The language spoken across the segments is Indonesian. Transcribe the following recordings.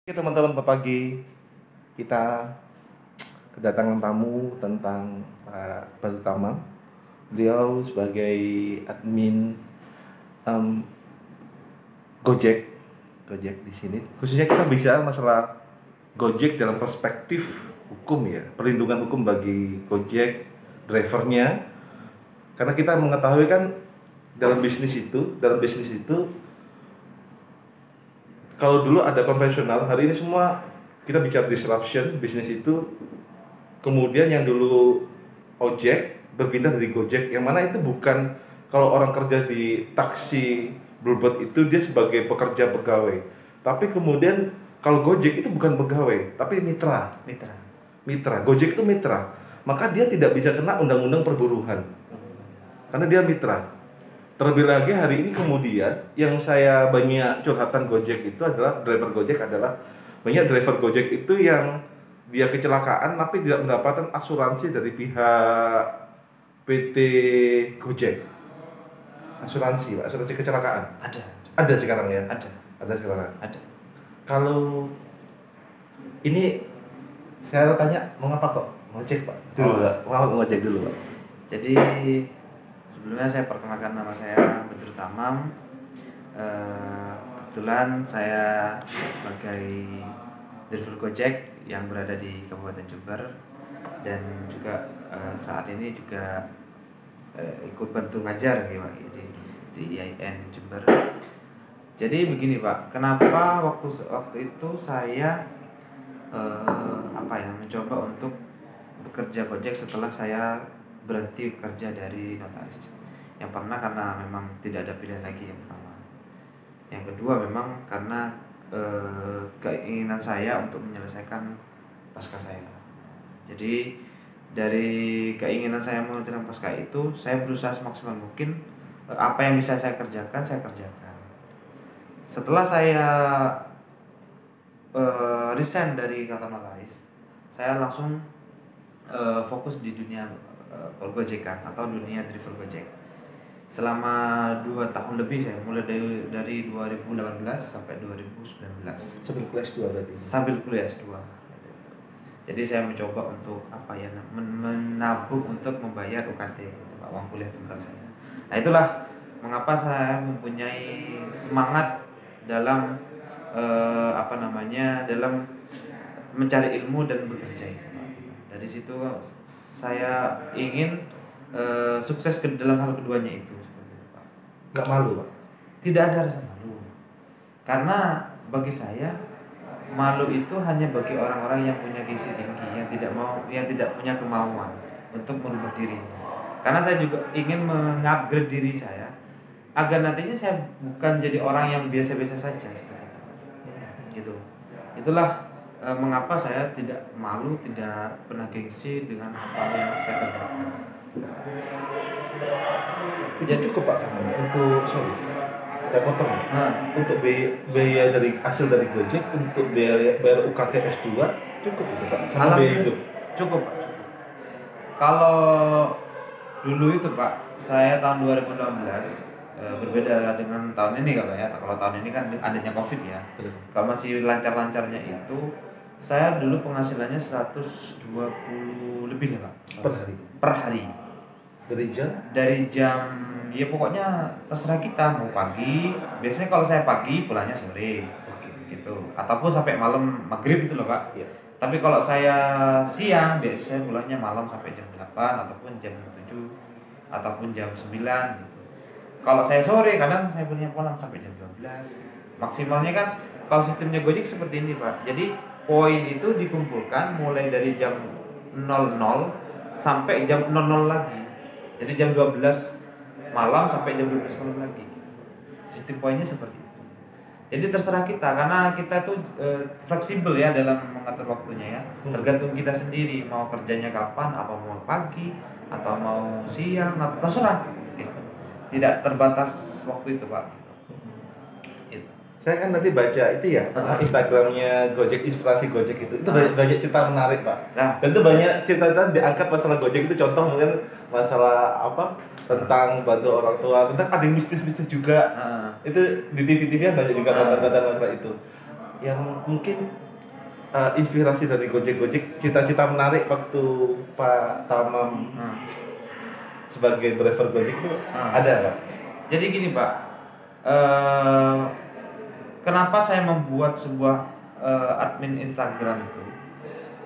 Oke teman-teman, pagi kita kedatangan tamu tentang Pak Batu Tamam. Beliau sebagai admin em, Gojek di sini. Khususnya kita bicara masalah Gojek dalam perspektif hukum ya, perlindungan hukum bagi Gojek drivernya. Karena kita mengetahui kan dalam bisnis itu kalau dulu ada konvensional, hari ini semua kita bicara disruption bisnis itu. Kemudian yang dulu ojek berpindah dari Gojek, yang mana itu bukan, kalau orang kerja di taksi Bluebird itu dia sebagai pekerja pegawai, tapi kemudian kalau Gojek itu bukan pegawai tapi mitra. Gojek itu mitra, maka dia tidak bisa kena undang-undang perburuhan karena dia mitra. Terlebih lagi hari ini kemudian yang saya banyak curhatan Gojek itu adalah driver Gojek adalah banyak driver Gojek itu yang dia kecelakaan tapi tidak mendapatkan asuransi dari pihak PT Gojek. Asuransi kecelakaan. Ada sekarang ya? Ada sekarang. Ada. Kalau ini saya tanya mau ngapa kok? Ngojek Pak? Dulu Pak. Mau ngojek dulu Pak. Jadi sebelumnya saya perkenalkan, nama saya Badrut Tamam. Kebetulan saya sebagai driver Gojek yang berada di Kabupaten Jember dan juga saat ini juga ikut bantu ngajar di IAIN Jember. Jadi begini Pak, kenapa waktu itu saya mencoba untuk bekerja Gojek setelah saya berhenti bekerja dari notaris. Yang pernah karena memang tidak ada pilihan lagi, yang pertama. Yang kedua memang karena keinginan saya untuk menyelesaikan pasca saya. Jadi dari keinginan saya menyelesaikan pasca itu, saya berusaha semaksimal mungkin apa yang bisa saya kerjakan. Setelah saya resign dari kantor notaris, saya langsung fokus di dunia pergojekan atau dunia driver Gojek. Selama 2 tahun lebih saya mulai dari 2018 sampai 2019. Sambil kuliah S2 berarti. Sambil kuliah S2. Jadi saya mencoba untuk menabung untuk membayar UKT, uang kuliah tunggal saya. Nah, itulah mengapa saya mempunyai semangat dalam dalam mencari ilmu dan bekerja. Dari situ saya ingin sukses dalam hal keduanya itu. Nggak malu Pak? Tidak ada rasa malu, karena bagi saya malu itu hanya bagi orang-orang yang punya gengsi tinggi, yang tidak punya kemauan untuk merubah dirinya. Karena saya juga ingin mengupgrade diri saya agar nantinya saya bukan jadi orang yang biasa-biasa saja seperti itu. Gitu. Itulah mengapa saya tidak malu, tidak pernah gengsi dengan apa yang saya kerjakan. Itu cukup Pak kamu untuk saya potong. Untuk biaya dari hasil dari Gojek, untuk bayar UKT S2 cukup itu Pak, sama biaya hidup. Cukup Pak. Kalau dulu itu Pak, saya tahun 2016 berbeda dengan tahun ini Pak ya. Kalau tahun ini kan adanya Covid ya. Kalau masih lancar-lancarnya itu, saya dulu penghasilannya 120 lebih ya Pak. Per hari. Dari jam ya pokoknya terserah kita mau pagi. Biasanya kalau saya pagi pulangnya sore. Gitu. Ataupun sampai malam maghrib itu loh Pak. Iya. Tapi kalau saya siang biasanya pulangnya malam sampai jam 8 ataupun jam 7 ataupun jam 9 gitu. Kalau saya sore kadang saya pulang sampai jam 12. Maksimalnya kan kalau sistemnya Gojek seperti ini Pak. Jadi poin itu dikumpulkan mulai dari jam 00 sampai jam 00 lagi. Jadi jam 12 malam sampai jam 12 malam lagi. Sistem poinnya seperti itu. Jadi terserah kita, karena kita tuh fleksibel ya dalam mengatur waktunya ya. Tergantung kita sendiri mau kerjanya kapan, apa mau pagi atau mau siang, atau terserah. Gitu. Tidak terbatas waktu itu Pak. Saya kan nanti baca itu ya, Instagramnya Gojek, inspirasi Gojek itu banyak cerita menarik Pak. Dan itu banyak cerita diangkat masalah Gojek itu, contoh mungkin masalah apa tentang bantu orang tua, tentang ada yang bisnis juga. Itu di TV-TV kan banyak juga konten-konten masalah itu. yang mungkin inspirasi dari Gojek, cita-cita menarik waktu Pak Tamam sebagai driver Gojek itu ada Pak? Jadi gini Pak, eh, kenapa saya membuat sebuah admin Instagram itu?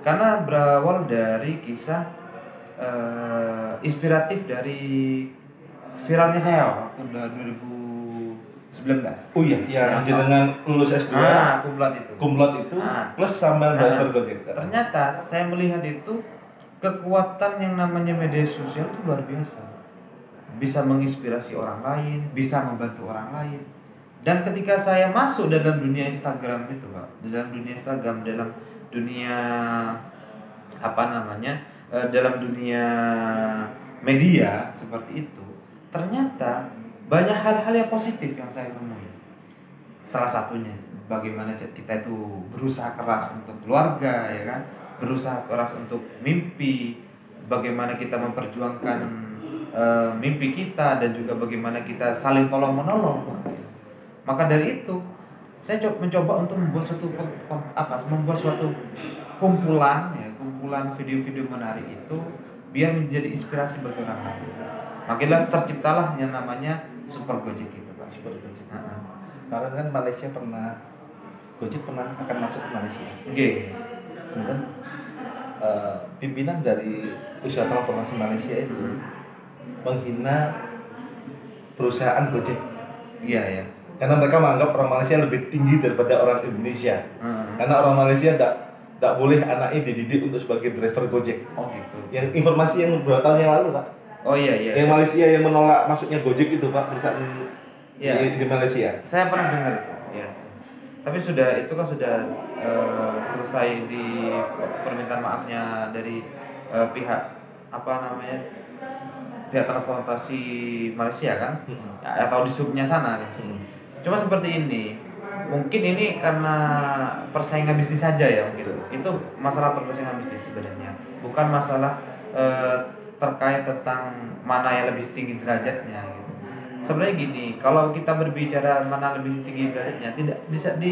Karena berawal dari kisah inspiratif dari viralnya saya waktu 2019. Oh iya, yang jenengan lulus S2, kumlot itu. plus sama driver Gojek. Ternyata saya melihat itu kekuatan yang namanya media sosial itu luar biasa. Bisa menginspirasi orang lain, bisa membantu orang lain. Dan ketika saya masuk dalam dunia Instagram itu, Pak, dalam dunia apa namanya? Dalam dunia media seperti itu, ternyata banyak hal-hal yang positif yang saya temui. Salah satunya bagaimana kita itu berusaha keras untuk keluarga, ya kan? Berusaha keras untuk mimpi, bagaimana kita memperjuangkan mimpi kita, dan juga bagaimana kita saling tolong menolong. Maka dari itu saya mencoba untuk membuat suatu kumpulan video-video menarik itu biar menjadi inspirasi bagi orang lain. Makanya terciptalah yang namanya Super Gojek itu, Pak. Super Gojek. Karena kan Malaysia Gojek pernah akan masuk ke Malaysia. Oke. Kemudian pimpinan dari usaha transportasi Malaysia itu menghina perusahaan Gojek. Iya ya. Karena mereka menganggap orang Malaysia lebih tinggi daripada orang Indonesia. Karena orang Malaysia tidak boleh anaknya dididik untuk sebagai driver Gojek. Oh gitu. Yang informasi yang beberapa tahun yang lalu, Pak. Oh iya iya. Yang Malaysia yang menolak masuknya Gojek itu, Pak, perusahaan di Malaysia. Saya pernah dengar itu. Ya. Tapi itu kan sudah selesai di permintaan maafnya dari pihak pihak transportasi Malaysia kan, atau di subnya sana. Cuma seperti ini, mungkin ini karena persaingan bisnis saja ya mungkin. Itu masalah persaingan bisnis sebenarnya, bukan masalah terkait tentang mana yang lebih tinggi derajatnya gitu. Sebenarnya gini, kalau kita berbicara mana lebih tinggi derajatnya, tidak bisa di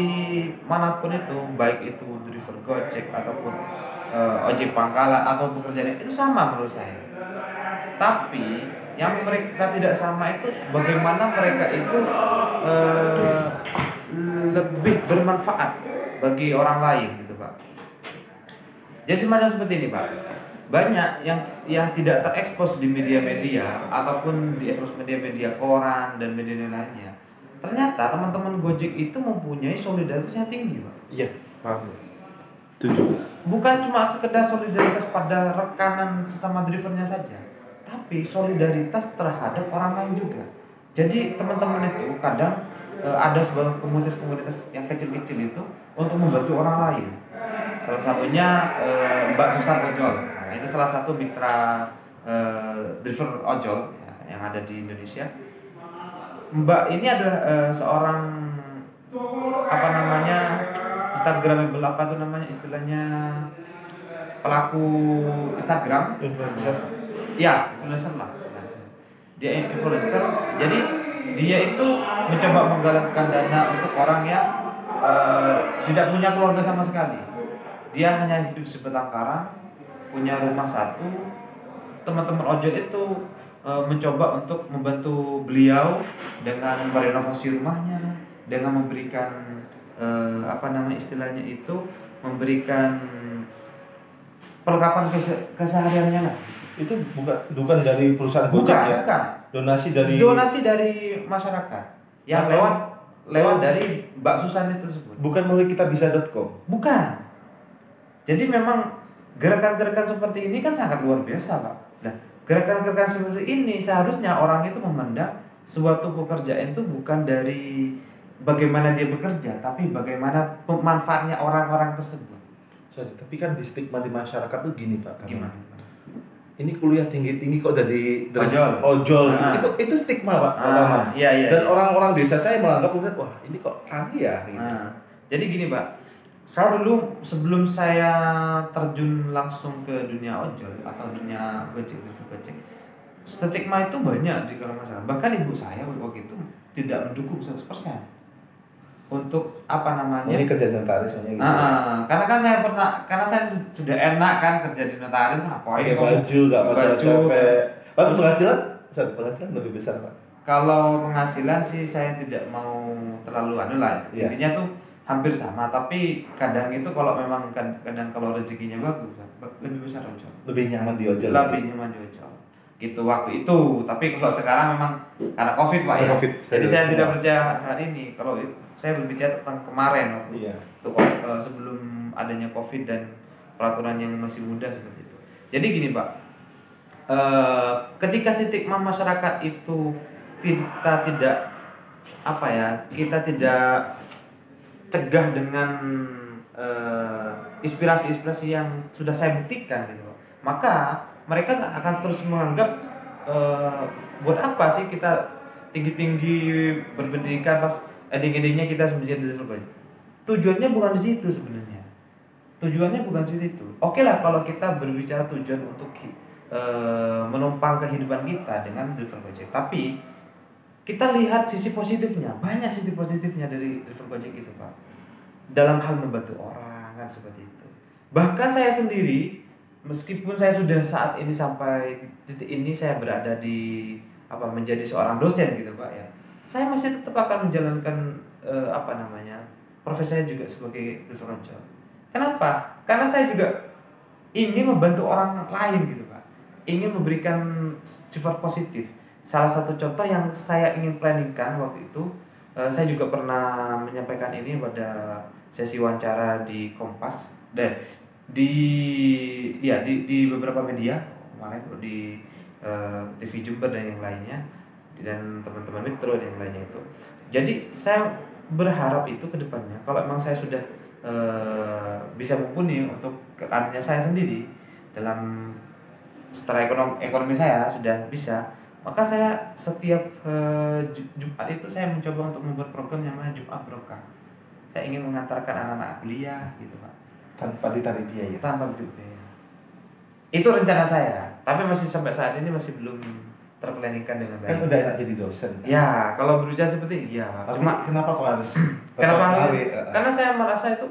manapun itu, baik itu driver Gojek ataupun ojek pangkalan atau pekerjaan itu sama menurut saya. Tapi yang mereka tidak sama itu bagaimana mereka itu lebih bermanfaat bagi orang lain gitu, Pak. Jadi semacam seperti ini, Pak. Banyak yang tidak terekspos di media-media ataupun diekspos media-media koran dan media lainnya. Ternyata teman-teman Gojek itu mempunyai solidaritas yang tinggi, Pak. Iya, paham. Tujuh. Bukan cuma sekedar solidaritas pada rekanan sesama drivernya saja, tapi solidaritas terhadap orang lain juga. Jadi teman-teman itu kadang ada sebuah komunitas yang kecil-kecil itu untuk membantu orang lain. Salah satunya Mbak Susan Ojol. Nah, itu salah satu mitra driver ojol ya, yang ada di Indonesia. Mbak ini adalah seorang Instagramable, istilahnya pelaku Instagram, Influencer. Ya, influencer lah. Dia influencer. Jadi dia itu mencoba menggalakkan dana untuk orang yang tidak punya keluarga sama sekali. Dia hanya hidup sebatang kara, punya rumah satu. Teman-teman ojol itu mencoba untuk membantu beliau dengan merenovasi rumahnya, dengan memberikan istilahnya itu memberikan perlengkapan kesehariannya lah. Itu bukan dari perusahaan Gojek ya? Bukan. Donasi dari masyarakat yang lewat dari Mbak Susan itu tersebut. Bukan melalui kitabisa.com. Bukan. Jadi memang gerakan-gerakan seperti ini kan sangat luar biasa, Pak. Nah, gerakan-gerakan seperti ini seharusnya orang itu memandang suatu pekerjaan itu bukan dari bagaimana dia bekerja, tapi bagaimana manfaatnya orang-orang tersebut. Tapi kan di stigma di masyarakat tuh gini, Pak. Gimana? Ini kuliah tinggi-tinggi kok jadi ojol. Itu stigma, Pak, pertama. Iya. Dan orang-orang desa saya menganggap wah ini kok aneh ya gitu. Jadi gini, Pak. Saya dulu sebelum saya terjun langsung ke dunia ojol atau dunia Gojek, stigma itu banyak di kalangan masyarakat. Bahkan ibu saya waktu itu tidak mendukung 100%. untuk apa namanya? Ini kerja notaris gitu. Karena saya sudah enak kan kerja di notaris, ngapain Pakai baju, nggak pakai capek. Pak, penghasilan lebih besar, Pak. Kalau penghasilan sih saya tidak mau terlalu lah. Iya. Intinya tuh hampir sama, tapi kadang itu kalau memang kadang kalau rezekinya bagus lebih besar ojol. Lebih nyaman di ojol. Lebih nyaman di ojol. Gitu waktu itu. Tapi kalau sekarang memang karena Covid, Pak, ya. COVID. Jadi saya tidak percaya hari ini. Kalau saya berbicara tentang kemarin waktu Iya. sebelum adanya Covid dan peraturan yang masih muda seperti itu. Jadi gini, Pak. Ketika stigma masyarakat itu kita tidak kita tidak cegah dengan inspirasi-inspirasi yang sudah saya buktikan gitu, maka mereka akan terus menganggap buat apa sih kita tinggi-tinggi berpendidikan pas ending-endingnya kita menjadi developer. Tujuannya bukan di situ sebenarnya. Tujuannya bukan di situ. Oke lah kalau kita berbicara tujuan untuk menumpang kehidupan kita dengan driver Gojek, tapi kita lihat sisi positifnya. Banyak sisi positifnya dari driver Gojek itu, Pak. Dalam hal membantu orang kan seperti itu. Bahkan saya sendiri, meskipun saya sudah saat ini sampai titik ini saya berada di menjadi seorang dosen gitu, Pak, ya. Saya masih tetap akan menjalankan profesi saya juga sebagai driver ojol. Kenapa? Karena saya juga ingin membantu orang lain gitu, Pak. Ingin memberikan sifat positif. Salah satu contoh yang saya ingin planningkan waktu itu, saya juga pernah menyampaikan ini pada sesi wawancara di Kompas dan di beberapa media kemarin, di TV Jember dan yang lainnya, dan teman-teman Metro dan yang lainnya itu. Jadi saya berharap itu ke depannya kalau memang saya sudah bisa mumpuni untuk keadaannya saya sendiri dalam setelah ekonomi saya sudah bisa, maka saya setiap Jumat itu saya mencoba untuk membuat program yang namanya Jumat Barokah. Saya ingin mengantarkan anak-anak kuliah gitu, Pak, tanpa ditarik biaya. Tanpa biaya. Itu rencana saya, tapi masih sampai saat ini masih belum terplaningkan dengan baik. Kan udah enak jadi dosen. Kan? Ya, kalau berbicara seperti cuma kenapa kok harus? Karena saya merasa itu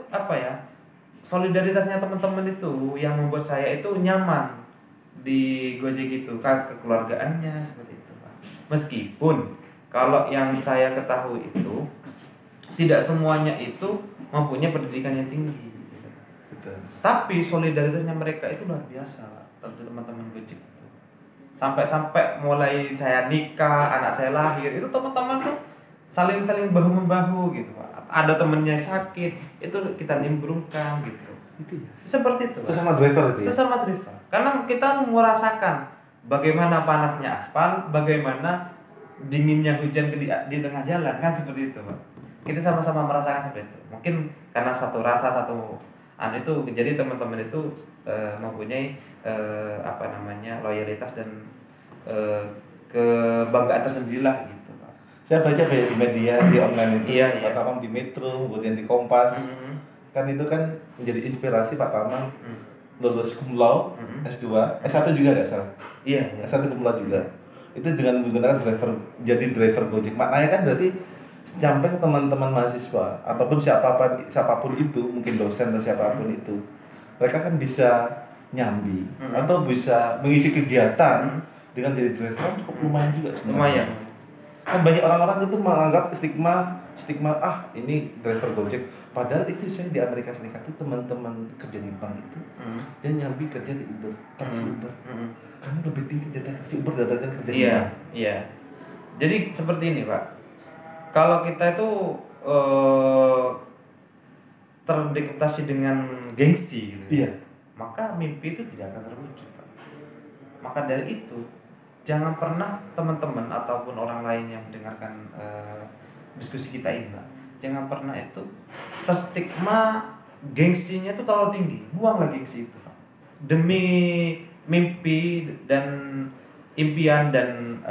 solidaritasnya teman-teman itu yang membuat saya itu nyaman di Gojek itu, kan kekeluargaannya seperti itu, Pak. Meskipun kalau yang saya ketahui itu tidak semuanya itu mempunyai pendidikan yang tinggi. Betul. Tapi solidaritasnya mereka itu luar biasa, Pak, teman-teman Gojek itu. Sampai mulai saya nikah, anak saya lahir, itu teman-teman tuh saling bahu-membahu gitu, Pak. Ada temennya sakit, itu kita nimbrungkan gitu. Itu ya. Seperti itu, Pak. Sesama driver itu. Sesama driver. Karena kita merasakan bagaimana panasnya aspal, bagaimana dinginnya hujan di tengah jalan, kan seperti itu, Pak. Kita sama-sama merasakan seperti itu. Mungkin karena satu rasa, satu itu, jadi teman-teman itu mempunyai loyalitas dan kebanggaan tersendirilah gitu, Pak. Saya baca kayak di media, di online itu, Iya. Pak Tamam di Metro, kemudian di Kompas. Kan itu kan menjadi inspirasi Pak Tamam. Lulus cum laude, S2, S1 juga nggak salah? Iya. S1 cum laude juga. Itu dengan menggunakan jadi driver Gojek. Maknanya kan berarti sampai ke teman-teman mahasiswa ataupun siapapun itu, mungkin dosen atau siapapun itu, mereka kan bisa nyambi atau bisa mengisi kegiatan dengan jadi driver, cukup lumayan juga sebenarnya. Lumayan. Kan banyak orang-orang itu menganggap stigma ini driver Gojek, padahal itu saya di Amerika Serikat itu teman-teman kerja di bank itu dia nyambi kerja di Uber, taksi Uber, karena lebih tinggi jatah taksi Uber daripada kerja di bank. Iya. Jadi seperti ini, Pak. Kalau kita itu terdiktasi dengan gengsi gitu, iya, maka mimpi itu tidak akan terwujud, Pak. Maka dari itu jangan pernah teman-teman ataupun orang lain yang mendengarkan diskusi kita ini, Pak, jangan pernah itu terstigma gengsinya itu terlalu tinggi. Buanglah gengsi itu, Pak, demi mimpi dan impian dan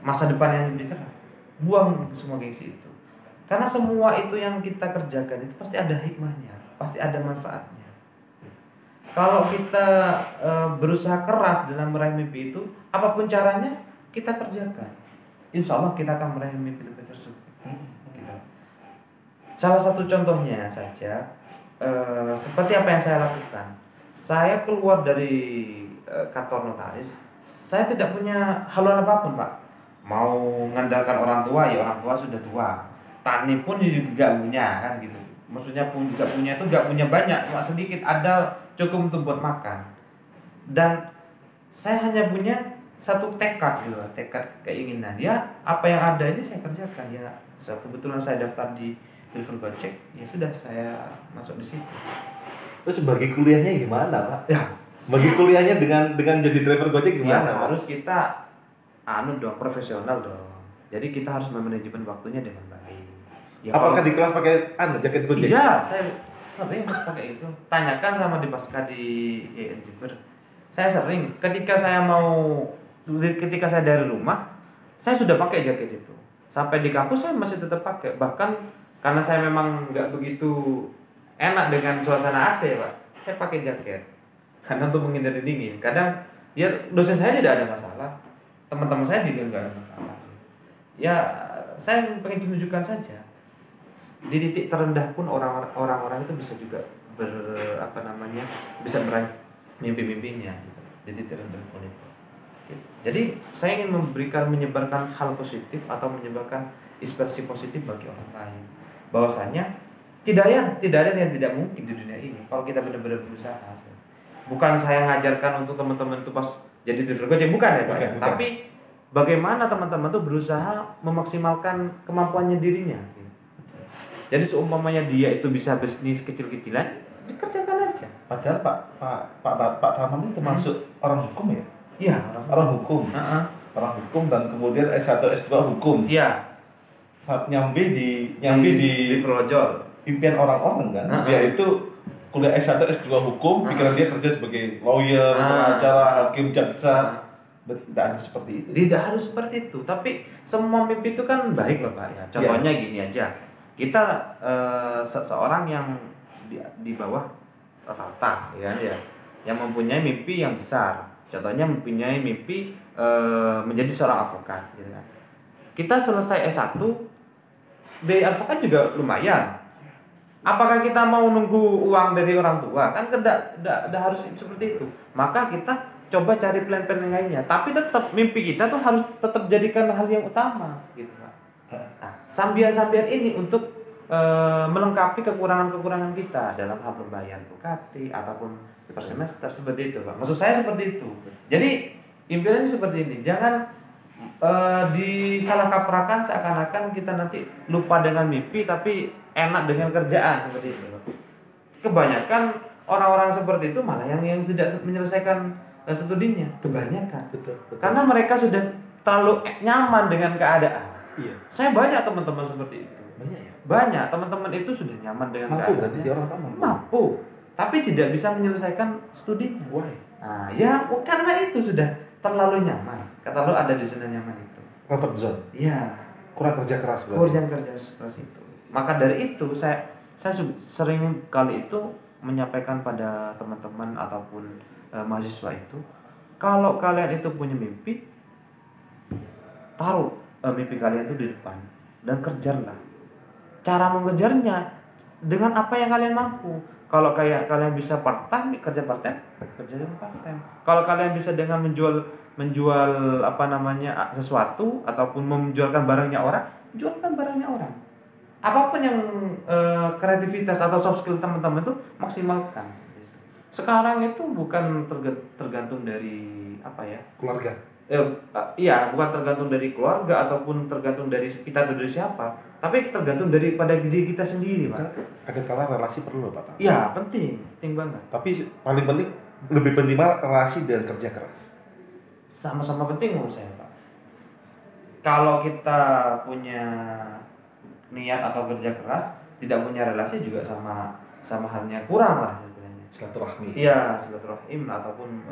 masa depan yang lebih cerah. Buang semua gengsi itu, karena semua itu yang kita kerjakan itu pasti ada hikmahnya, pasti ada manfaatnya. Kalau kita berusaha keras dalam meraih mimpi itu, apapun caranya kita kerjakan, insya Allah kita akan meraih mimpi tersebut. Gitu. Salah satu contohnya saja, seperti apa yang saya lakukan. Saya keluar dari kantor notaris, saya tidak punya haluan apapun, Pak. Mau mengandalkan orang tua, ya orang tua sudah tua. Tani pun juga nggak punya, kan gitu. Maksudnya pun juga punya itu nggak punya banyak, cuma sedikit, ada cukup untuk buat makan. Dan saya hanya punya satu tekad gitu, tekad keinginan. Ya apa yang ada ini saya kerjakan. Ya kebetulan saya daftar di Deliver Gojek, ya sudah saya masuk di situ. Terus bagi kuliahnya gimana, Pak? Ya, Bagi kuliahnya dengan jadi driver Gojek gimana, ya, Pak? harus kita profesional dong. Jadi kita harus memanajemen waktunya dengan baik. Ya, Apakah di kelas pakai jaket Gojek? iya, saya sering pakai itu. Tanyakan sama di Pasca di EN Jember. Saya sering ketika saya dari rumah, saya sudah pakai jaket itu. Sampai di kampus saya masih tetap pakai. Bahkan karena saya memang nggak begitu enak dengan suasana AC, Pak, saya pakai jaket karena untuk menghindari dingin. Kadang ya dosen saya tidak ada masalah, teman-teman saya juga nggak ada masalah. Ya saya pengen tunjukkan saja, di titik terendah pun orang-orang itu bisa juga bisa meraih mimpi-mimpinya gitu. Di titik terendah pun itu. Jadi saya ingin menyebarkan hal positif atau menyebarkan inspirasi positif bagi orang lain. Bahwasanya tidak ada yang tidak mungkin di dunia ini kalau kita benar-benar berusaha. Bukan saya ngajarkan untuk teman-teman itu pas jadi driver Gojek, bukan ya, Pak. Bukan. Tapi bagaimana teman-teman tuh berusaha memaksimalkan kemampuannya dirinya. Jadi seumpamanya dia itu bisa bisnis kecil-kecilan, dikerjakan aja. Padahal Pak Taman ini termasuk orang hukum ya? Iya, Orang hukum. Orang hukum dan kemudian S1 S2 hukum. Iya. Saat nyambi di Projol. impian orang-orang kan. Dia itu kuliah S1 S2 hukum, pikiran dia kerja sebagai lawyer, pengacara, hakim, jaksa. Tidak harus seperti itu. Tidak harus seperti itu, tapi semua mimpi itu kan baik loh, Pak ya. Contohnya gini aja. Kita seseorang yang di bawah rata-rata ya, yang mempunyai mimpi yang besar. Contohnya mempunyai mimpi menjadi seorang advokat gitu kan. Kita selesai S1, biaya advokat juga lumayan. Apakah kita mau nunggu uang dari orang tua? Kan tidak harus seperti itu. Maka kita coba cari plan-plan yang lainnya. Tapi tetap mimpi kita tuh harus tetap jadikan hal yang utama, gitu Pak. Nah, sambian-sambian ini untuk melengkapi kekurangan-kekurangan kita dalam hal pembayaran UKT ataupun per semester, seperti itu Pak. Maksud saya seperti itu. Jadi impiannya seperti ini. Jangan disalah kaprakan seakan-akan kita nanti lupa dengan mimpi tapi enak dengan kerjaan, seperti itu. Kebanyakan orang-orang seperti itu malah yang tidak menyelesaikan studinya, kebanyakan. Betul. Karena mereka sudah terlalu nyaman dengan keadaan. Iya. Saya banyak teman-teman seperti itu. Banyak ya? Banyak teman-teman itu sudah nyaman dengan Mampu keadaan. berarti dia orang taman. Mampu, tapi tidak bisa menyelesaikan studinya. Why? Nah, ya karena itu sudah terlalu nyaman. Terlalu ada di zona nyaman itu. Comfort zone. Iya. Kurang kerja keras berarti. Kurang kerja keras itu. Maka dari itu saya sering kali itu menyampaikan pada teman-teman ataupun mahasiswa itu, kalau kalian itu punya mimpi, taruh mimpi kalian itu di depan dan kejarlah. Cara mengejarnya dengan apa yang kalian mampu. Kalau kalian bisa part-time, kerja part-time, kerja dengan part-time. Kalau kalian bisa dengan menjual sesuatu ataupun menjualkan barangnya orang, jualkan barangnya orang. Apapun yang kreativitas atau soft skill teman-teman itu maksimalkan. Sekarang itu bukan tergantung dari Keluarga. Iya, bukan tergantung dari keluarga ataupun tergantung dari kita dari siapa, tapi tergantung daripada diri kita sendiri, Pak. Karena relasi perlu, Pak. Iya, penting banget. Tapi paling penting, lebih penting malah relasi dan kerja keras. Sama-sama penting menurut saya, Pak. Kalau kita punya niat atau kerja keras, tidak punya relasi juga sama halnya kurang lah sebenarnya. Silaturahmi. Iya, silaturahim ataupun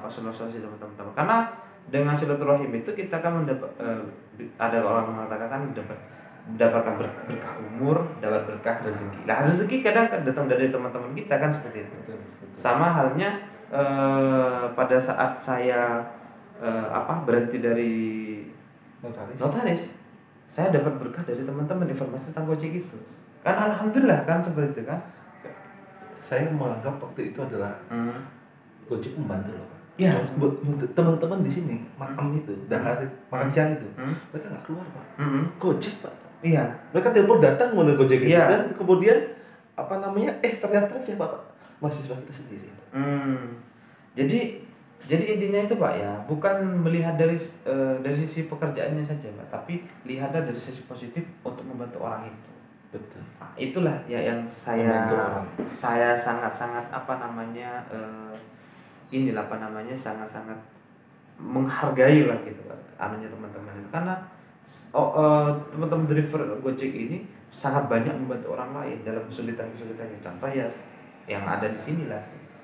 solusi teman-teman. Karena dengan silaturahim itu kita kan ada orang mengatakan kan mendapatkan berkah umur, dapat berkah rezeki. Nah, rezeki kadang datang dari teman-teman kita kan seperti itu. Betul. Sama halnya pada saat saya berhenti dari notaris, saya dapat berkah dari teman-teman informasi tentang Gojek itu. Kan alhamdulillah kan seperti itu kan. Saya menganggap waktu itu adalah Gojek membantu loh Pak. Iya. Buat teman-teman di sini makan itu, dahar makan siang itu, mereka nggak keluar Pak. Gojek Pak. Iya. Mereka telepon datang mau Gojek itu, Iya. dan kemudian apa namanya? Ternyata siapa Pak? Mahasiswa kita sendiri. Jadi intinya itu Pak ya, bukan melihat dari sisi pekerjaannya saja Pak, tapi lihatlah dari sisi positif untuk membantu orang itu. Betul. Nah, itulah ya yang Membantu orang. saya sangat-sangat sangat-sangat menghargai lah gitu Pak, anunya teman-teman itu, karena teman-teman driver Gojek ini sangat banyak membantu orang lain dalam kesulitan-kesulitannya. Contoh ya yang ada di sini lah,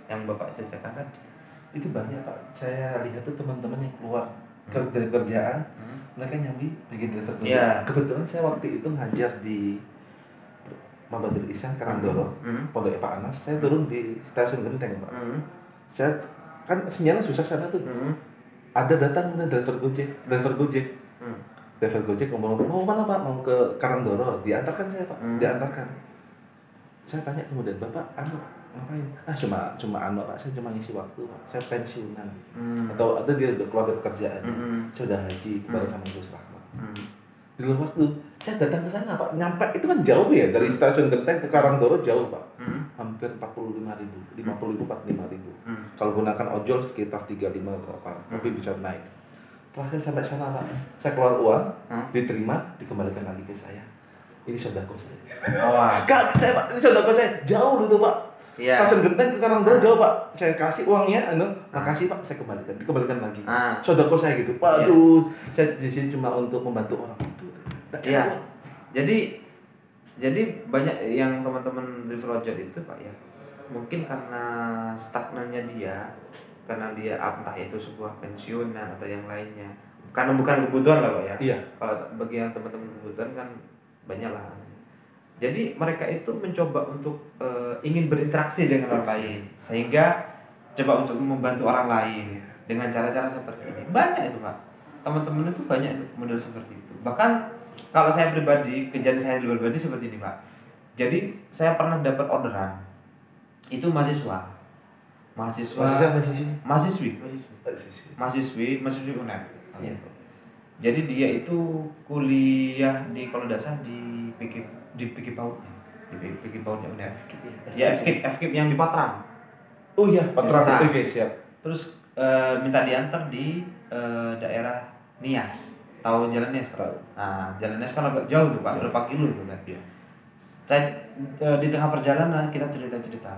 yang Bapak ceritakan tadi. Itu banyak Pak. Saya lihat tuh teman-teman yang keluar dari kerjaan, mereka nyambi bikin driver Gojek. Iya. Kebetulan saya waktu itu ngajar di Mabadul Ihsan Karangdoro, Pondok Pak Anas. Saya turun di stasiun Genteng Pak. Saya kan sinyalnya susah sana tuh. Ada datang driver Gojek. Driver Gojek ngomong, mau mana Pak? Mau ke Karangdoro. Diantarkan saya Pak. Diantarkan. Saya tanya kemudian, Bapak ngapain? Cuma Pak, saya cuma ngisi waktu Pak. Saya pensiunan. Atau ada dia udah keluar dari kerjaan. Saya udah haji bareng sama Gus Rahmat. Di luar waktu, saya datang ke sana Pak. Nyampe itu kan jauh ya, dari stasiun Genteng ke Karangdoro jauh Pak. Hampir 45.000, 50.000, 45.000. Kalau gunakan ojol sekitar 35 berapa, tapi bisa naik. Terakhir sampai sana Pak, saya keluar uang, diterima, dikembalikan lagi ke saya. Ini sodako saya. Kak, saya Pak, ini sodako saya. Jauh itu Pak. Iya. Stasiun Genteng ke Karangdoro jauh Pak. Saya kasih uangnya, makasih Pak, saya dikembalikan lagi. Sodako saya gitu. Waduh, saya di sini cuma untuk membantu orang itu. Iya. Jadi banyak yang teman-teman driver ojol itu Pak ya, mungkin karena stagnannya dia, karena dia entah itu sebuah pensiunan atau yang lainnya, karena bukan kebutuhan lah Pak ya. Iya. Kalau bagi yang teman-teman kebutuhan kan banyak lah. Jadi mereka itu mencoba untuk ingin berinteraksi dengan orang lain, sehingga coba untuk membantu orang lain dengan cara-cara seperti ini. Banyak itu Pak, teman-teman itu banyak itu model seperti itu. Bahkan kalau saya pribadi, kejadian saya pribadi seperti ini Pak. Jadi saya pernah dapat orderan, itu mahasiswi UNER. Iya. Jadi dia itu kuliah di, kalau tidak salah di PG PAUD-nya UNER. Ya FKIP yang di Patrang. Oh iya, Patrang. Oke, siap. Terus minta diantar di daerah Nias. Tahu Jalan Nias Pak? Nah, Jalan Nias kan agak jauh tuh Pak, berapa kilo tuh kan. Iya. Saya di tengah perjalanan kita cerita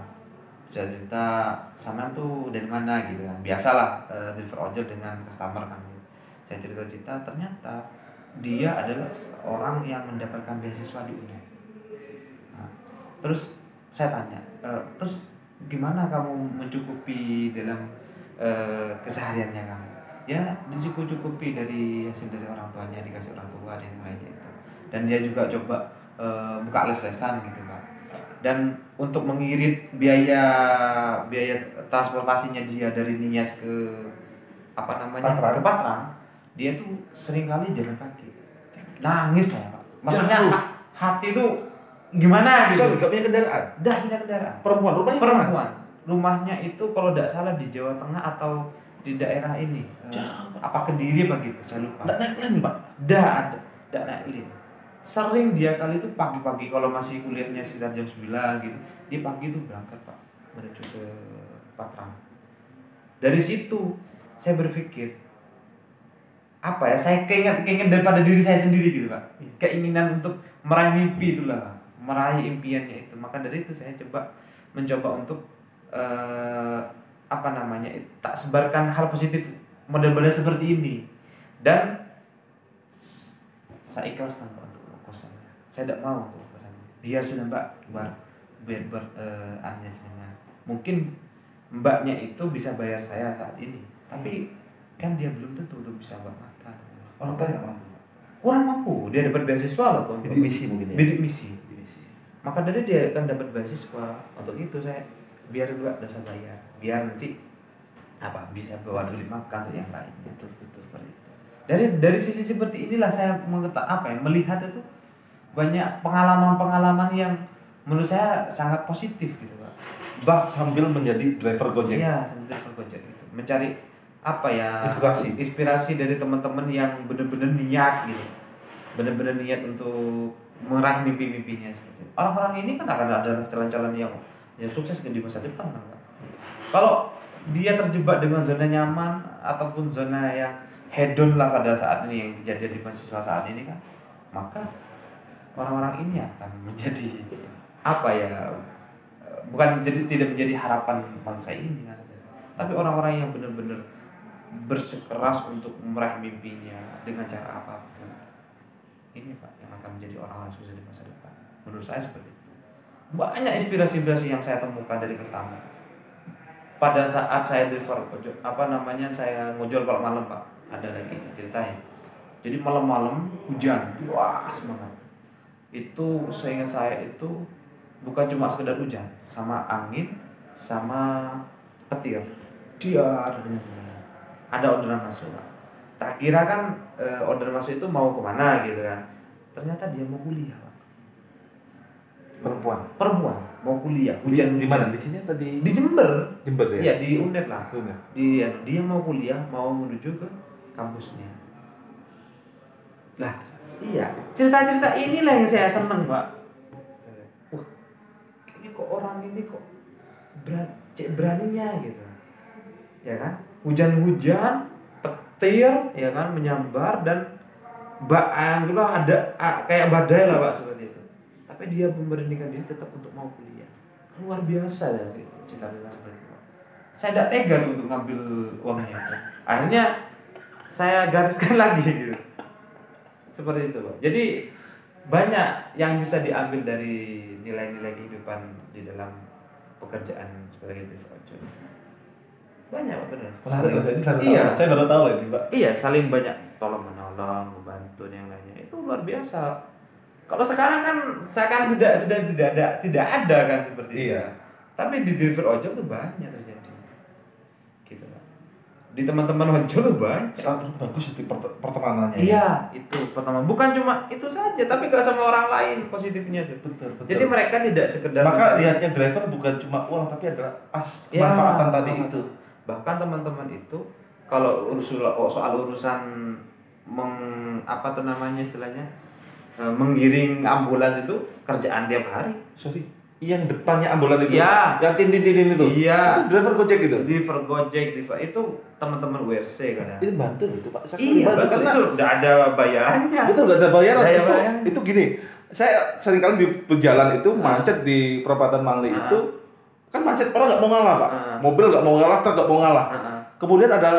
sama tuh dari mana gitu kan. Biasalah driver ojol dengan customer kan. Saya cerita ternyata dia adalah orang yang mendapatkan beasiswa di UNER. Nah, terus saya tanya, terus gimana kamu mencukupi dalam kesehariannya kamu? Ya dicukupi dari hasil dari orang tuanya, dikasih orang tua dan lainnya itu. Dan dia juga coba buka les-lesan gitu Pak. Dan untuk mengirit biaya transportasinya dia dari Nias ke ke Patrang, dia tuh seringkali jalan kaki. Nangis saya Pak. Maksudnya hati tuh gimana gitu? Gak punya kendaraan. Punya kendaraan. Perempuan. Rumahnya itu kalau tidak salah di Jawa Tengah atau di daerah ini. Apa Kediri apa gitu, saya lupa. Nggak naik lin Pak? Nggak naik lin. Sering dia kali itu pagi-pagi kalau masih kuliahnya sekitar jam 9 gitu, dia pagi itu berangkat Pak menuju ke Patrang. Dari situ saya berpikir apa ya, saya keinget daripada diri saya sendiri gitu Pak. Keinginan untuk meraih mimpi itulah, meraih impiannya itu. Maka dari itu saya mencoba untuk tak sebarkan hal positif model-model seperti ini. Dan saya ikhlaskan Pak untuk kosan. Saya tidak mau untuk kosan. Biar sudah Mbak biar aneh jenengan. Mungkin Mbaknya itu bisa bayar saya saat ini, tapi kan dia belum tentu untuk bisa buat makan. Orang kaya mampu. Kurang mampu, dia dapat beasiswa loh. Bidik misi mungkin ya. Bidik misi. Maka dari dia kan dapat beasiswa. Untuk itu saya biar juga bisa bayar, biar nanti bisa bawa duit makan atau yang lain. Betul seperti itu. Dari sisi seperti inilah saya melihat itu banyak pengalaman-pengalaman yang menurut saya sangat positif gitu Pak. Sambil menjadi driver Gojek. Iya, sambil driver Gojek gitu. Mencari apa ya? Inspirasi dari teman-teman yang benar-benar niat gitu. Benar-benar niat untuk meraih mimpi-mimpinya seperti itu. Orang-orang ini kan akan adalah calon-calon yang sukses di masa depan kan Pak. Kalau dia terjebak dengan zona nyaman ataupun zona yang hedon lah pada saat ini yang kejadian di mahasiswa saat ini kan, maka orang-orang ini akan menjadi apa ya, bukan jadi tidak menjadi harapan bangsa ini kan, tapi orang-orang yang benar-benar bersikeras untuk meraih mimpinya dengan cara apapun, ini Pak yang akan menjadi orang-orang sukses di masa depan. Menurut saya seperti itu. Banyak inspirasi-inspirasi yang saya temukan dari customer pada saat saya driver saya ngojol kalau malam Pak. Ada lagi ceritanya. Jadi malam-malam hujan, wah semangat. Itu seingat saya itu bukan cuma sekedar hujan, sama angin, sama petir. Dia ada orderan masuk. Tak kira kan orderan masuk itu mau kemana gitu kan. Ternyata dia mau kuliah Pak. Perempuan mau kuliah. Hujan di mana? Di sini atau di Jember? Jember ya? Iya, di UNED lah. Dia mau kuliah, mau menuju ke kampusnya. Lah, iya, cerita-cerita inilah yang saya seneng, Pak. Wah, ini kok orang ini kok beraninya gitu. Ya kan? Hujan-hujan, petir, ya kan, menyambar dan anggaplah ada kayak badai lah Pak seperti itu. Tapi dia memberanikan diri tetap untuk mau kuliah. Luar biasa ya cita-cita seperti itu. Saya tidak tega tuh untuk ngambil uangnya. Akhirnya saya gariskan lagi gitu. Seperti itu Pak. Jadi banyak yang bisa diambil dari nilai-nilai kehidupan di dalam pekerjaan sebagai driver ojol. Banyak Pak, benar. Iya, saya baru tahu lagi Pak. Iya, saling banyak tolong menolong, membantu yang lainnya. Itu luar biasa. Kalau sekarang kan seakan tidak ada kan seperti itu. Tapi di driver ojol tuh banyak terjadi. Gitu Pak. Di teman-teman ojol tuh banyak. Sangat bagus itu pertemanannya. Iya, itu pertemanan. Bukan cuma itu saja, tapi kalau sama orang lain positifnya tuh. Betul. Jadi mereka tidak sekedar maka lihatnya driver bukan cuma uang tapi adalah manfaatan tadi itu. Bahkan teman-teman itu kalau soal urusan menggiring ambulans itu kerjaan tiap hari. Yang depannya ambulans itu, yang tin-tin itu. Iya. Itu driver Gojek gitu. Driver Gojek, itu teman-teman WRC kadang. Itu bantu gitu Pak. Iya, betul. Itu udah ada bayarannya. Betul, udah ada bayaran. Itu gini. Saya seringkali di perjalanan itu macet di perempatan Mangli itu kan macet, orang nggak mau ngalah Pak. Mobil nggak mau ngalah, truk nggak mau ngalah. Kemudian ada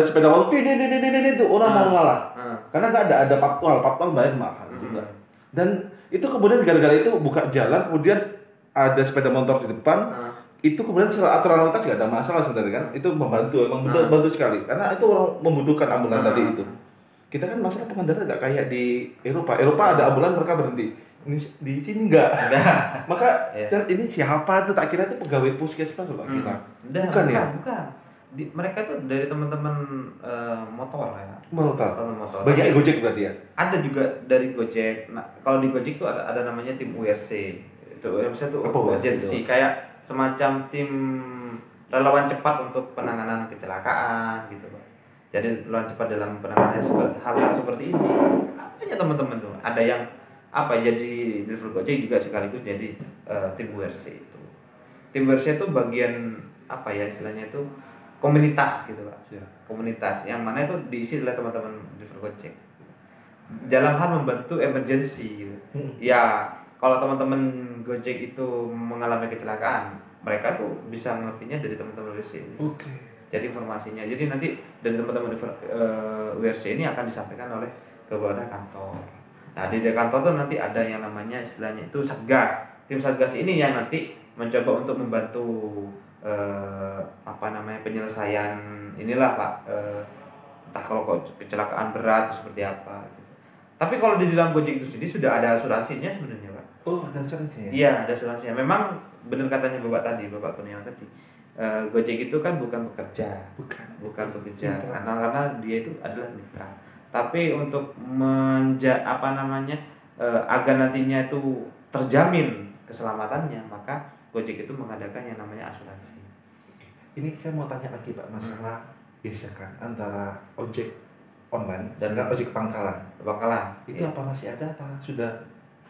sepeda motor itu orang mau ngalah. Karena nggak ada patwal bayar mahal juga. Dan itu kemudian gara-gara itu buka jalan, kemudian ada sepeda motor di depan, itu kemudian secara aturan lalu lintas nggak ada masalah sebenarnya kan, itu membantu, emang membantu sekali, karena itu orang membutuhkan ambulan tadi itu. Kita kan masalah pengendara nggak kayak di Eropa ada ambulan mereka berhenti, di sini nggak. Maka ini siapa tuh, tak kira itu pegawai puskesmas loh kita. Bukan ya? Bukan. Mereka tuh dari teman-teman motor ya. Motor. Banyak Gojek berarti ya? Ada juga dari Gojek. Nah, kalau di Gojek tuh ada namanya tim URC. Itu URC tuh agensi kayak semacam tim relawan cepat untuk penanganan kecelakaan gitu, Pak. Jadi relawan cepat dalam penanganan hal-hal seperti ini. Banyak teman-teman tuh. Ada yang jadi driver Gojek juga sekaligus jadi tim URC itu. Tim URC itu bagian istilahnya itu komunitas gitu Pak. Komunitas yang mana itu diisi oleh teman-teman driver Gojek dalam hal membantu emergency gitu. Ya kalau teman-teman Gojek itu mengalami kecelakaan, mereka tuh bisa mengertinya dari teman-teman WRC. Jadi informasinya, jadi nanti dari teman-teman WRC ini akan disampaikan oleh kepada kantor. Nah di kantor tuh nanti ada yang namanya istilahnya itu satgas. Tim satgas ini yang nanti mencoba untuk membantu penyelesaian inilah Pak, entah kalau kecelakaan berat atau seperti apa gitu. Tapi kalau di dalam Gojek itu sendiri sudah ada asuransinya sebenarnya Pak. Ada asuransinya? Iya, ada asuransinya. Memang benar katanya Bapak Kurniawan tadi, Gojek itu kan bukan bekerja, bukan bekerja karena dia itu adalah mitra. Tapi untuk agar nantinya itu terjamin keselamatannya, maka Gojek itu mengadakan yang namanya asuransi. Ini saya mau tanya lagi Pak, masalah gesekan antara ojek online dan ojek pangkalan. Bakalan. Itu apa masih ada apa sudah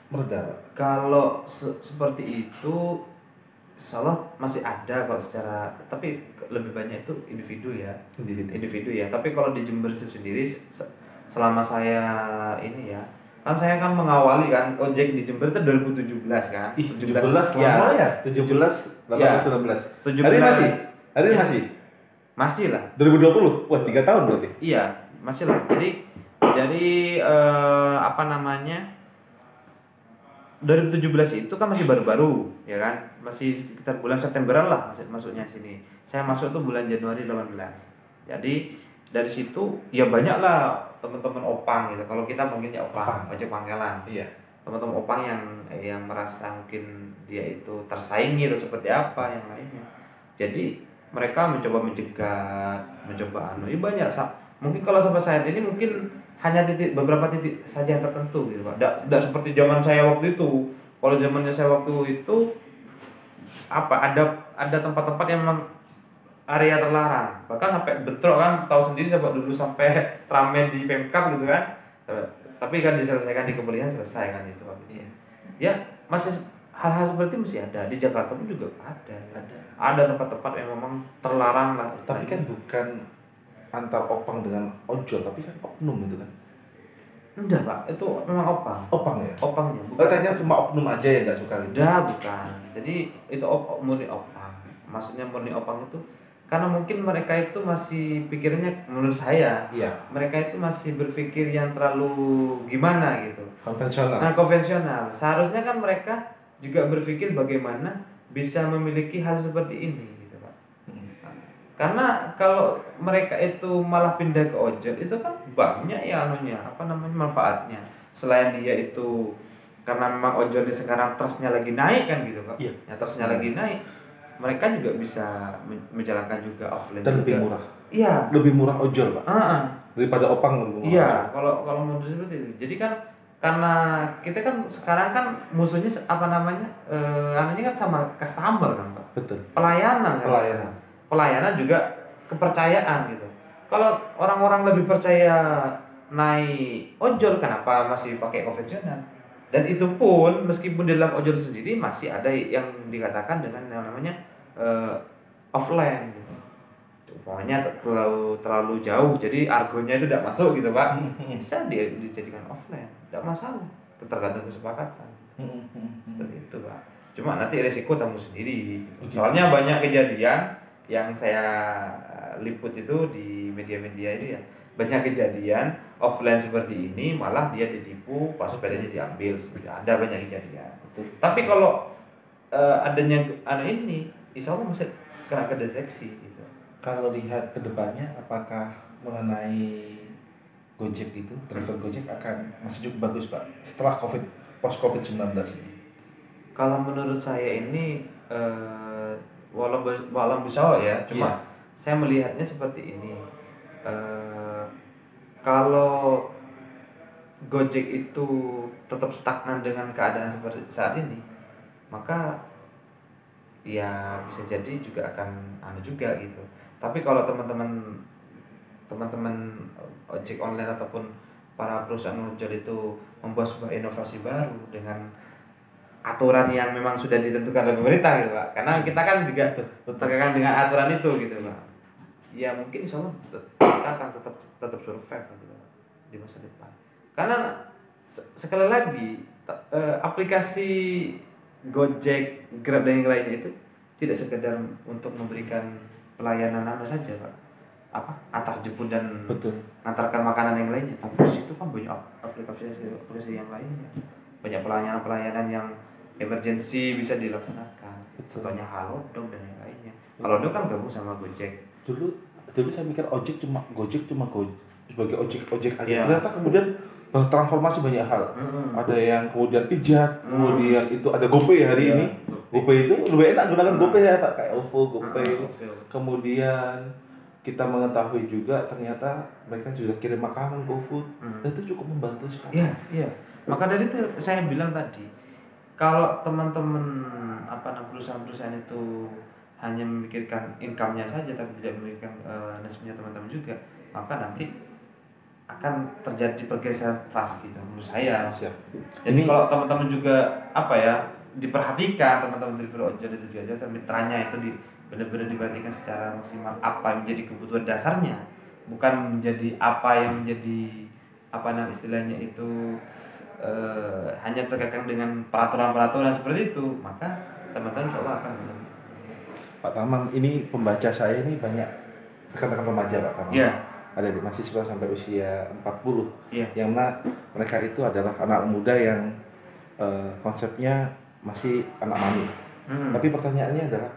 mereda Pak? Kalau seperti itu, insyaallah masih ada kalau secara, tapi lebih banyak itu individu ya. Individu ya. Tapi kalau di Jember sendiri, selama saya ini ya, kan saya kan mengawali kan ojek di Jember itu 2017 kan. 17 lama ya? 17, 18, Ya. 19. 17. Hari masih? Hari Ya. masih? Masih lah. 2020? Wah, 3 tahun berarti? Iya, masih lah. Jadi apa namanya? 2017 itu kan masih baru-baru, ya kan? Masih sekitar bulan Septemberan lah masuknya sini. Saya masuk tuh bulan Januari 18. Jadi dari situ ya banyak lah teman-teman opang gitu. Kalau kita manggilnya opang, ojek pangkalan. Iya. Teman-teman opang yang merasa mungkin dia itu tersaingi atau seperti apa yang lainnya. Jadi mereka mencoba mencegat, mencoba ya banyak. Mungkin kalau sampai saat ini mungkin hanya beberapa titik saja yang tertentu gitu Pak. Tidak seperti zaman saya waktu itu. Kalau zamannya saya waktu itu ada tempat-tempat yang memang area terlarang. Bahkan sampai bentrok kan, tahu sendiri saya dulu sampai rame di Pemkab gitu kan. Tapi kan diselesaikan di kemudian selesai kan itu Pak. Iya. Ya, masih hal-hal seperti itu masih ada. Di Jakarta pun juga ada. Ada tempat-tempat yang memang terlarang lah. Tapi kan bukan antar opang dengan ojol, tapi kan oknum itu kan? Enggak Pak, itu memang opang. Opang ya? Opangnya. Katanya cuma oknum aja yang nggak suka itu? Enggak, bukan. Jadi itu murni opang. Maksudnya murni opang itu karena mungkin mereka itu masih pikirnya, menurut saya, iya, mereka itu masih berpikir yang terlalu gimana gitu. Konvensional. Nah, konvensional. Seharusnya kan mereka juga berpikir bagaimana bisa memiliki hal seperti ini gitu Pak. Karena kalau mereka itu malah pindah ke ojol itu kan banyak ya manfaatnya. Selain dia itu karena memang ojol ini sekarang trustnya lagi naik kan gitu Pak. Iya. Ya trustnya lagi naik. Mereka juga bisa menjalankan juga offline dan juga. lebih murah. Iya. Lebih murah ojol Pak. Daripada opang lebih murah. Iya, kalau menurut seperti itu. Jadi kan karena kita kan sekarang kan musuhnya anunya kan sama customer kan Pak. Betul. Pelayanan kan. Pelayanan juga kepercayaan gitu. Kalau orang-orang lebih percaya naik ojol, kenapa masih pakai konvensional? Dan itu pun meskipun di dalam ojol sendiri masih ada yang dikatakan dengan yang namanya offline gitu. Pokoknya terlalu jauh, jadi argonya itu tidak masuk gitu Pak. Bisa dia dijadikan offline, tidak masalah, tergantung kesepakatan. Seperti itu Pak. Cuma nanti resiko tamu sendiri. Soalnya banyak kejadian yang saya liput itu di media-media itu ya, banyak kejadian offline seperti ini malah dia ditipu pas sepedanya diambil. Ada banyak kejadian. Tapi kalau adanya ini, insya Allah masih kena kedeteksi gitu. Kalau lihat ke depannya, apakah mengenai Gojek itu, driver Gojek akan masih cukup bagus Pak setelah post COVID-19 ini? Kalau menurut saya ini walau bisa ya, cuma saya melihatnya seperti ini. Kalau Gojek itu tetap stagnan dengan keadaan seperti saat ini, maka ya bisa jadi juga akan juga gitu. Tapi kalau teman-teman ojek online ataupun para perusahaan ojol itu membuat sebuah inovasi baru dengan aturan yang memang sudah ditentukan oleh pemerintah gitu Pak. Karena kita kan juga terkait dengan aturan itu gitu Pak. Ya mungkin insya Allah kita akan tetap survive gitu, di masa depan. Karena sekali lagi aplikasi Gojek, Grab dan yang lainnya itu tidak sekedar untuk memberikan pelayanan saja Pak, antar jemput dan antarkan makanan yang lainnya, tapi di situ kan banyak aplikasi yang lainnya, banyak pelayanan yang emergency bisa dilaksanakan. Contohnya Halodoc dan yang lainnya. Halodoc kan gabung sama Gojek. Dulu saya mikir Gojek cuma sebagai ojek aja. Ternyata kemudian transformasi banyak hal. Ada yang kemudian Ijat, kemudian itu ada GoPay hari ini. GoPay itu lebih enak gunakan GoPay ya Pak, kayak OVO, GoPay. Kemudian kita mengetahui juga ternyata mereka sudah kirim makanan GoFood, dan itu cukup membantu sekali. Iya. Maka dari itu saya bilang tadi, kalau teman-teman perusahaan-perusahaan itu hanya memikirkan income-nya saja tapi tidak memikirkan nasibnya teman-teman juga, maka nanti akan terjadi pergeseran trust gitu menurut saya. Siap. Jadi kalau teman-teman juga diperhatikan, teman-teman delivery ojol itu juga mitranya itu benar-benar diperhatikan secara maksimal, apa yang menjadi kebutuhan dasarnya, bukan menjadi apa yang menjadi istilahnya itu hanya terkekang dengan peraturan-peraturan seperti itu, maka teman-teman insya Allah akan menang. Pak Tamam, ini pembaca saya ini banyak rekan-rekan remaja Pak Tamam. Iya. Ada di mahasiswa sampai usia 40. Iya. Yang mana mereka itu adalah anak muda yang konsepnya masih anak mami. Tapi pertanyaannya adalah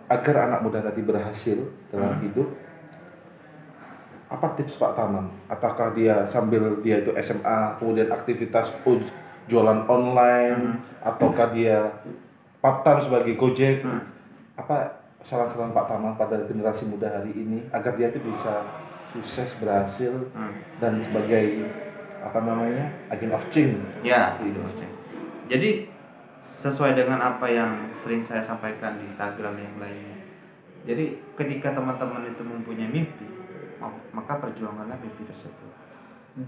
agar anak muda tadi berhasil dalam hidup, apa tips Pak Tamam? Apakah dia sambil dia itu SMA kemudian aktivitas jualan online, ataukah dia part-time sebagai Gojek? Apa saran-saran Pak Tamam pada generasi muda hari ini agar dia itu bisa sukses, berhasil, dan sebagai agent of change? Ya, gitu. Jadi sesuai dengan apa yang sering saya sampaikan di Instagram yang lainnya. Jadi ketika teman-teman itu mempunyai mimpi, maka perjuanganlah mimpi tersebut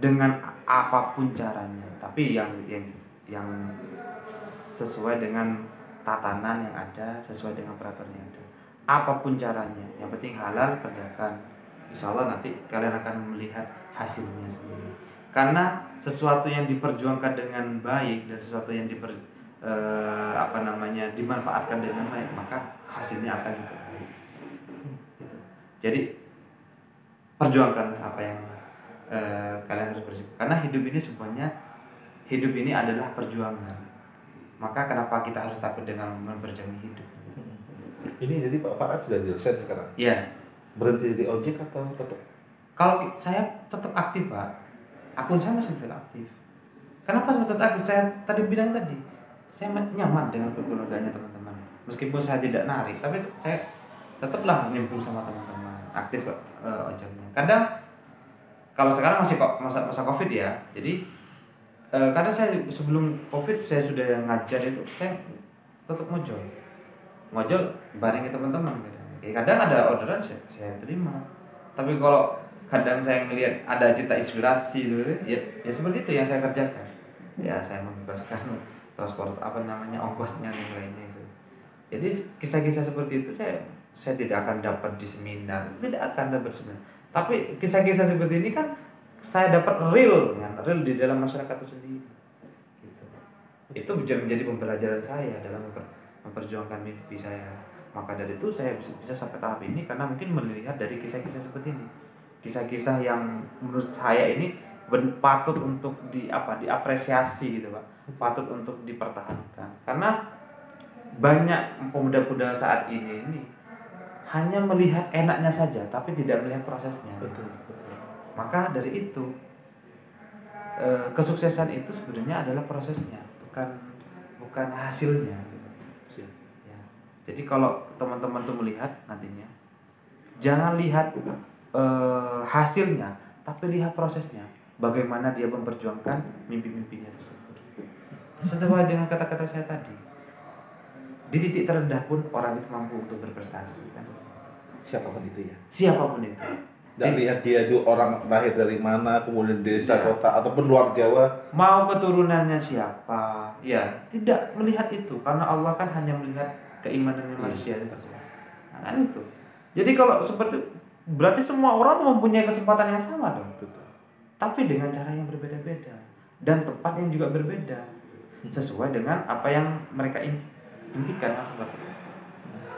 dengan apapun caranya, tapi yang sesuai dengan tatanan yang ada, sesuai dengan peraturan yang ada. Apapun caranya, yang penting halal, kerjakan. Insya Allah nanti kalian akan melihat hasilnya sendiri. Karena sesuatu yang diperjuangkan dengan baik dan sesuatu yang dimanfaatkan dengan baik, maka hasilnya akan juga baik. Gitu. Jadi perjuangkan apa yang kalian harus berjuang. Karena hidup ini adalah perjuangan. Maka kenapa kita harus takut dengan memperjuangkan hidup? Ini jadi Pak sudah dosen sekarang? Iya. Berhenti di ojek atau tetap? Kalau saya tetap aktif Pak, akun saya masih tetap aktif. Kenapa saya tetap aktif? Saya tadi bilang tadi, saya nyaman dengan kekeluarganya teman-teman. Meskipun saya tidak narik, tapi saya tetaplah nyemplung sama teman-teman, aktif ojeknya. Kadang kalau sekarang masih masa Covid ya, jadi karena saya sebelum Covid saya sudah ngajar itu, saya tetap ngojol barengi teman-teman. Kadang ada orderan saya terima, tapi kalau kadang saya ngelihat ada cerita inspirasi gitu, ya seperti itu yang saya kerjakan. Ya saya membebaskan transport ongkosnya dan lainnya itu. Jadi kisah-kisah seperti itu saya tidak akan dapat di seminar, tapi kisah-kisah seperti ini kan saya dapat real di dalam masyarakat itu sendiri. Gitu. Itu bisa menjadi pembelajaran saya dalam memperjuangkan mimpi saya. Maka dari itu saya bisa sampai tahap ini karena mungkin melihat dari kisah-kisah seperti ini. Kisah-kisah yang menurut saya ini patut untuk diapresiasi gitu Pak. Patut untuk dipertahankan. Karena banyak pemuda-pemuda saat ini hanya melihat enaknya saja tapi tidak melihat prosesnya. Betul. Maka dari itu kesuksesan itu sebenarnya adalah prosesnya, bukan hasilnya. Gitu. Ya. Jadi kalau teman-teman tuh melihat nantinya, jangan lihat hasilnya, tapi lihat prosesnya. Bagaimana dia memperjuangkan mimpi-mimpinya tersebut. Sesuai dengan kata-kata saya tadi, di titik terendah pun orang itu mampu untuk berprestasi. Kan? Siapapun itu ya. Siapapun itu. Dan lihat dia itu orang lahir dari mana, kemudian desa, kota, ataupun luar Jawa. Mau keturunannya siapa, ya tidak melihat itu. Karena Allah kan hanya melihat keimanan manusia. Kan itu. Jadi kalau seperti, berarti semua orang tuh mempunyai kesempatan yang sama dong. Betul. Tapi dengan cara yang berbeda-beda. Dan tempat yang juga berbeda. Sesuai dengan apa yang mereka impikan. Seperti itu.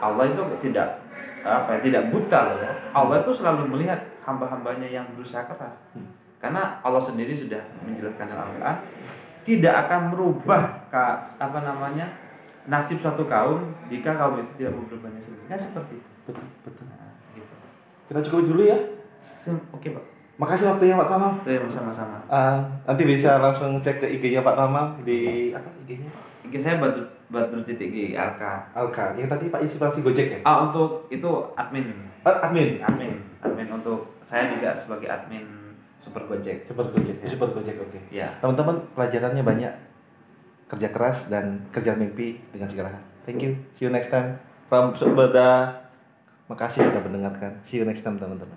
Allah itu tidak buta loh ya. Allah itu selalu melihat hamba-hambanya yang berusaha keras. Karena Allah sendiri sudah menjelaskan dalam Al-Qur'an tidak akan merubah nasib suatu kaum jika kaum itu tidak berubahnya sendiri. Nah seperti itu. Betul. Nah, gitu. Kita cukup dulu ya. Oke Pak. Makasih waktunya Pak Tamam. Sama-sama. Nanti bisa langsung cek ke IG-nya Pak Tamam di apa IG-nya? IG saya Badrul.GLK. Alka. Yang tadi Pak inspirasi Gojek ya? Untuk itu admin. Admin. Admin untuk saya juga sebagai admin Super Gojek. Super Gojek. Super Gojek, oke. Ya. Teman-teman, pelajarannya banyak. Kerja keras dan kerja mimpi dengan segala hal. Thank you. See you next time. From Subeda. Makasih sudah mendengarkan. See you next time, teman-teman.